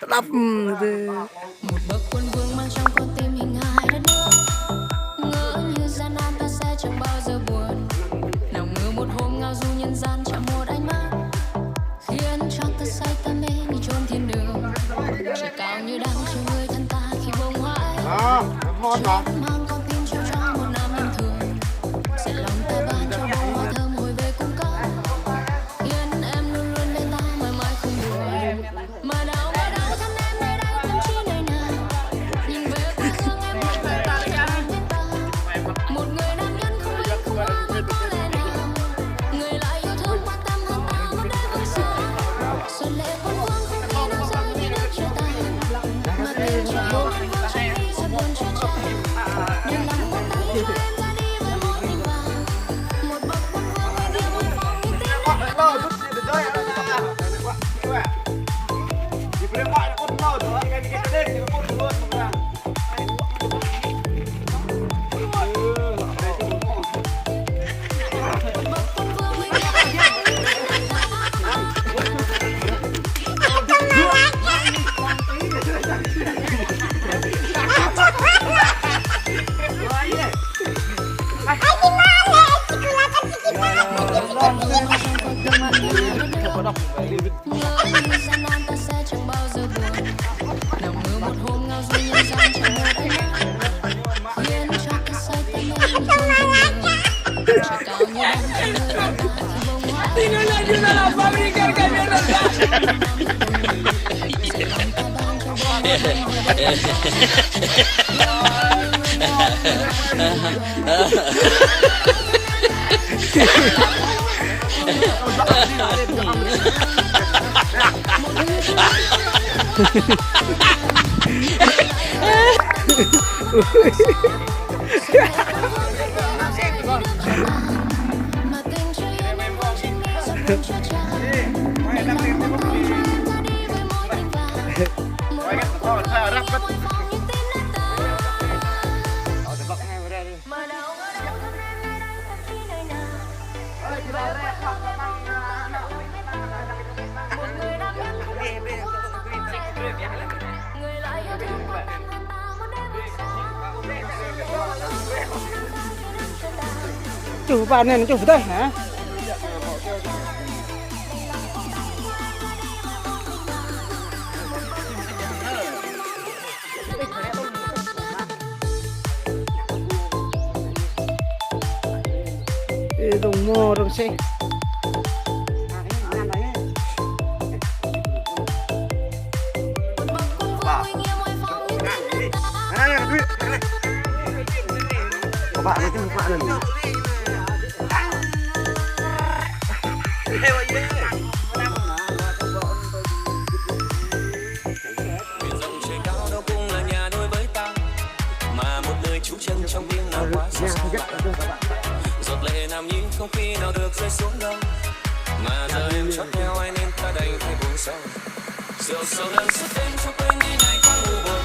đập một bậc quân vương mang trong con tim hình hài đất nước, ngỡ như gian nan ta sẽ chẳng bao giờ buồn, nào ngờ một hôm ngao du nhân gian chạm một ánh mắt khiến cho ta say ta mê như chốn thiên đường, trời cao như đang chờ người thân ta khi bông hoa mang con tim trao cho một nam nhân thường, sẽ lòng ta ban cho bông hoa thơm hồi về cung cấp, khiến em luôn luôn bên ta mãi mãi không buồn, mà đâu thân em nơi đây tâm trí nơi nào, nhìn về quê hương em một người ta chẳng biết ta, một người nam nhân không biết không hoa mới có lẽ nào, người lại yêu thương quan tâm hơn ta một đêm hôm sau, xuân lệ quân vương không khi nào rơi như nước trở tay, mà tình trời yêu quân vương chẳng khi giọt buồn chưa tràn, đừng nắm một tay cho em ra đi với một tình vào, một bậc quân vương ngoài kia một phòng như tiếng gian nan ta sẽ chẳng bao giờ buồn, nào ngờ một hôm ngao du nhân gian chẳng một ánh mắt khiến cho ta say ta mê như chốn thiên đường, trời cao như đang chờ người ta khi bông hoa sẽ lòng ta ban cho bông mà tình trời yên em vô trên mi giọt buồn chưa tràn, đừng lòng một tay cho em ra đi với mối tình vào, một bậc quân vương ngoài kia một phòng như tim nát tan, mà đâu ngờ đâu thân em nơi đây tâm trí nơi nào, về quê hương em mong nhớ ta nào biết ta, một người nam nhân không biết không hoa mà có lẽ nào, người lại yêu thương quan tâm hơn ta một đêm hôm sau, xuân lệ quân vương không khi nào rơi như nước trở tay. chủ bạn này nó chủ đây hả đồng mò đồng xe bạn ấy cái bạn này biển rộng trời cao đâu cũng là nhà đôi với ta, mà một đời trú chân trong tiếng nào quá xa xôi, giọt lệ nam nhi không khi nào được rơi xuống đâu, mà giờ em chót theo ai nên ta đành phải buồn sâu, rượu sầu lần suốt đêm cho quên đi ngày tháng u buồn,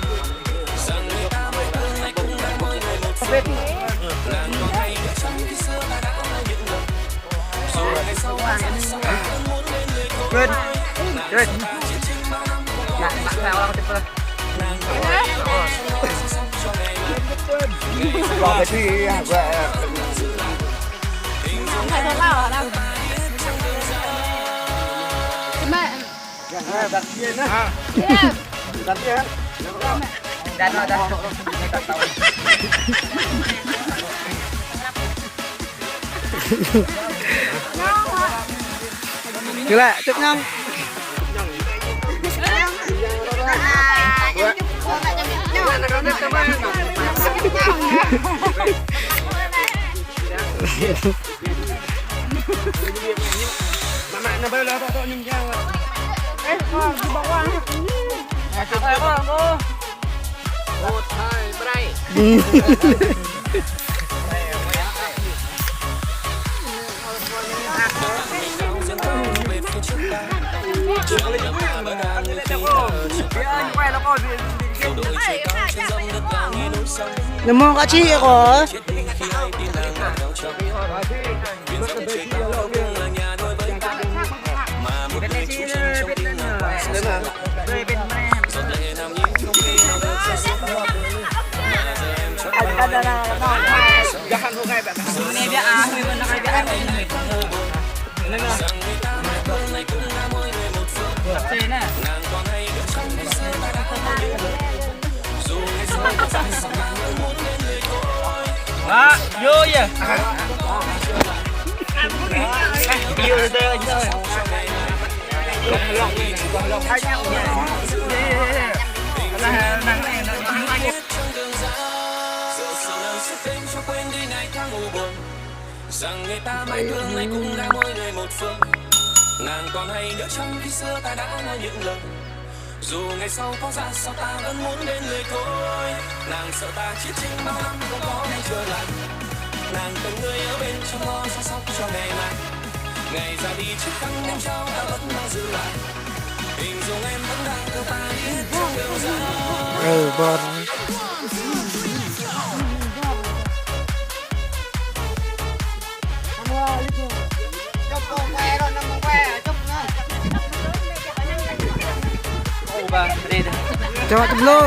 rằng người ta mới thương này cũng đã mỗi người một phút, làn còn hay biết trong khi xưa ta đã có những lần, rồi ngày sau ta sẽ sống vẫn muốn bên người cô quên quên bạn sao đâu tiếp ơi vào cái gì hả vậy thầy thầy bảo ở đâu mẹ đặt tiền á đặt tiền đặt rồi đặt cứ lại chấp nhang mẹ nó bây giờ tôi nhìn ra rồi ấy con đi bỏ qua chụp tay con cô 1, 2, 3 Nè mong cả chị có Gahan ho ngay bạn. Này bia á, người bên này bia á, người này. Nên là Thế nè. Đó, vô vậy. Yêu rồi đây anh ơi. Nắng này nó nắng anh. Rằng người ta mãi thương nay cũng đã mỗi người một phương. Nàng còn hay nhớ trong khi xưa ta đã nói những lời. Dù ngày sau có ra sao ta vẫn muốn bên người thôi. Nàng sợ ta chiến tranh bao năm không có ngày trở lại. Nàng cần người ở bên trong lo chăm sóc cho ngày mai. Ngày ra đi chiếc khăn đêm trao ta vẫn đang giữ lại. Hình dung em vẫn đang theo ta đi hết trong đường dài. Bon. Coba dulu.